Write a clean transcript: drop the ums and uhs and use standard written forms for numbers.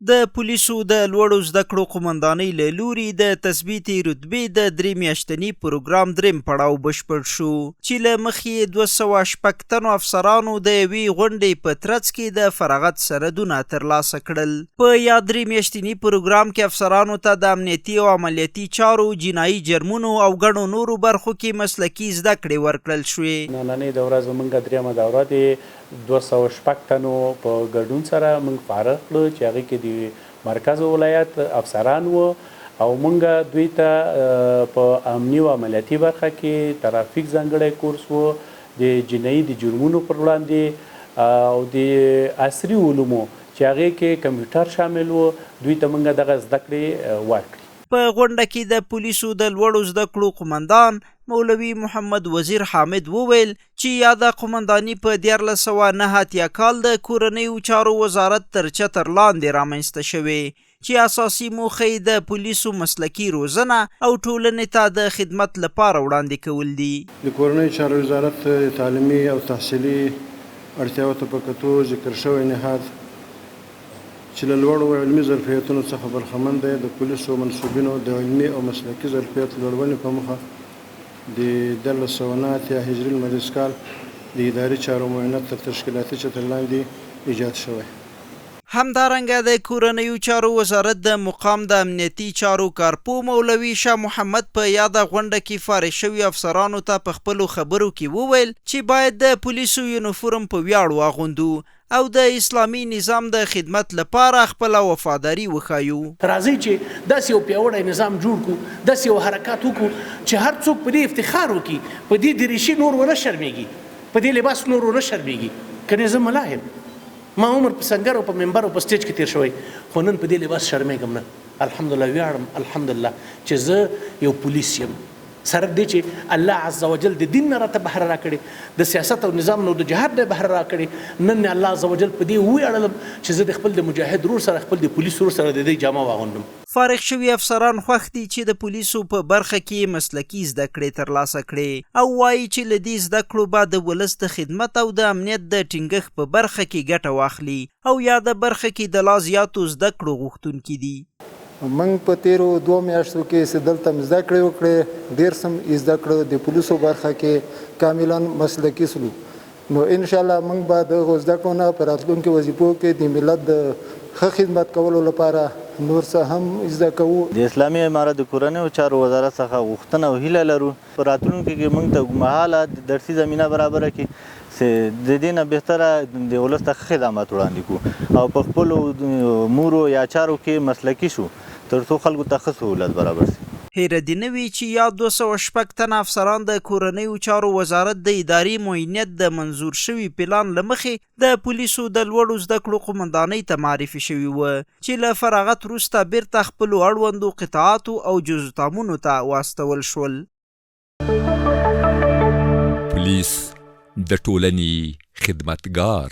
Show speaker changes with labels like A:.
A: د پولیسو د لوړو زده کړو قومندانۍ له لوري د تثبیتي رتبې د 3 میاشتني پروګرام دریم پړاو بشپړ شو چې له مخې 206 تنو افسرانو د یوې غونډې په ترڅ کې د فراغت سندونه ترلاسه کړل. په یا 3 میاشتني پروګرام کې افسرانو ته د امنیتي او عملیاتي چارو، جنایي جرمونو او ګڼو نورو برخو کې مسلکي زده کړې ورکړل شوې.
B: نننۍ دوره زموږ دریمه دوره د 206 تنو په ګډون سره موږ فارغ کړو چې هغې کې د مرکز ولایت افسران وو او موږ دوی ته په امني او عملیاتي برخه کې ترافیک ځانګړی کورس وو، د جنایي د جرمونو پر وړاندې او د عصري علومو چې هغې کې کمپیوټر شامل وو، دوی ته موږ دغه زده کړې ورکړې. په غونډه کې د پولیسو د لوړو زده کړو قومندان مولوي محمد وزیر حامد وویل چې یاده قومنداني په 1989 کال د کورنیو چارو وزارت تر چتر لاندې رامنځته شوې چې اساسي موخه یې د پولیسو مسلکي روزنه او ټولنې ته د خدمت لپاره وړاندې کول دي.
C: د کورنیو چارو وزارت تعلیمي او تحصیلي اړتیاو ته په کتو ذکر شوی نهاد چې له لوړو علمي ظرفیتونو څخه برخمن دی د پولیسو منصوبینو د علمي او مسلکي ظرفیت لوړونې په موخه د 1989 هجري لمریز کال د اداري چارو معاینت تر تشکیلاتي چتر لاندې ایجاد شوی.
A: همدارنګه د کورنیو چارو وزارت د مقام د امنیتي چارو کارپو مولوي شاه محمد په یاده غونډه کې فارغ شوي افسرانو ته په خپلو خبرو کې وویل چې باید د پولیسو یونیفورم په ویاړ واغوندو او د اسلامي نظام د خدمت لپاره خپل وفاداری وښایو.
D: راځئ چې داسې یو پیاوړی نظام جوړ کړو، داسې یو حرکات وکړو چې هر څوک په دې افتخار وکړي، په دې دریشي نور ونه شرمېږي، په دې لباس نور ونه شرمېږي. کنې زه ملا یم، ما عمر په سنګر او په منبر او په سټیج کې تیر شوی، خو نن په دې لباس شرمېږم نه. الحمدلله ویاړم الحمدلله چې زه یو پولیس یم. سره دې چې الله عز وجل د دین نه راته بهر راکړي، د سیاست او نظام نو د جهاد نه بهر راکړي، نن الله عز وجل په دې ویاړلم چې زه د خپل د مجاهد رور سره خپل د پولیس رور سره د دې جامه واغوندم.
A: فارغ شوي افسران خوښ دي چې د پولیسو په برخه کې مسلکي زده کړې ترلاسه کړي او وایي چې له دې زده کړو به د ولس د خدمت او د امنیت د ټینګښت په برخه کې ګټه واخلي او یا د برخه کې د لا زیاتو زده کړو غوښتونکي دي.
E: موږ په تیرو 2 میاشتو کې چې دلته زده کړې وکړې، ډېر سم زده کړه د پولیسو برخه کې کاملا مسلکي سلو. نو انشاءالله موږ به د زده کړو نه په راتلونکو وظیفو کې د ملت د ښه خدمت کولو لپاره نور څه هم زده کوو.
F: د اسلامي امارت د کورنیو چارو وزارت څخه غوښتنه او هیله لرو په راتلونکي کې موږ ته اوږدمهاله د درسي زمینه برابره کړي چې د دې نه بهتره د ولس ته خدمات وړاندې کړو او په خپلو امورو یا چارو کې مسلکي شو تر څو خلکو ته ښه سهولت برابر شي.
A: هیره دې نه وي چې یا 206 تنه افسران د کورنیو چارو وزارت د اداري معاینت د منظور شوي پلان له مخې د پولیسو د لوړو زده کړو قومندانۍ ته معرفي شوي وه چې له فراغت وروسته بیرته خپلو اړوندو قطاعاتو او جزتامونو ته واستول شول.
G: پولیس د ټولنې خدمتګار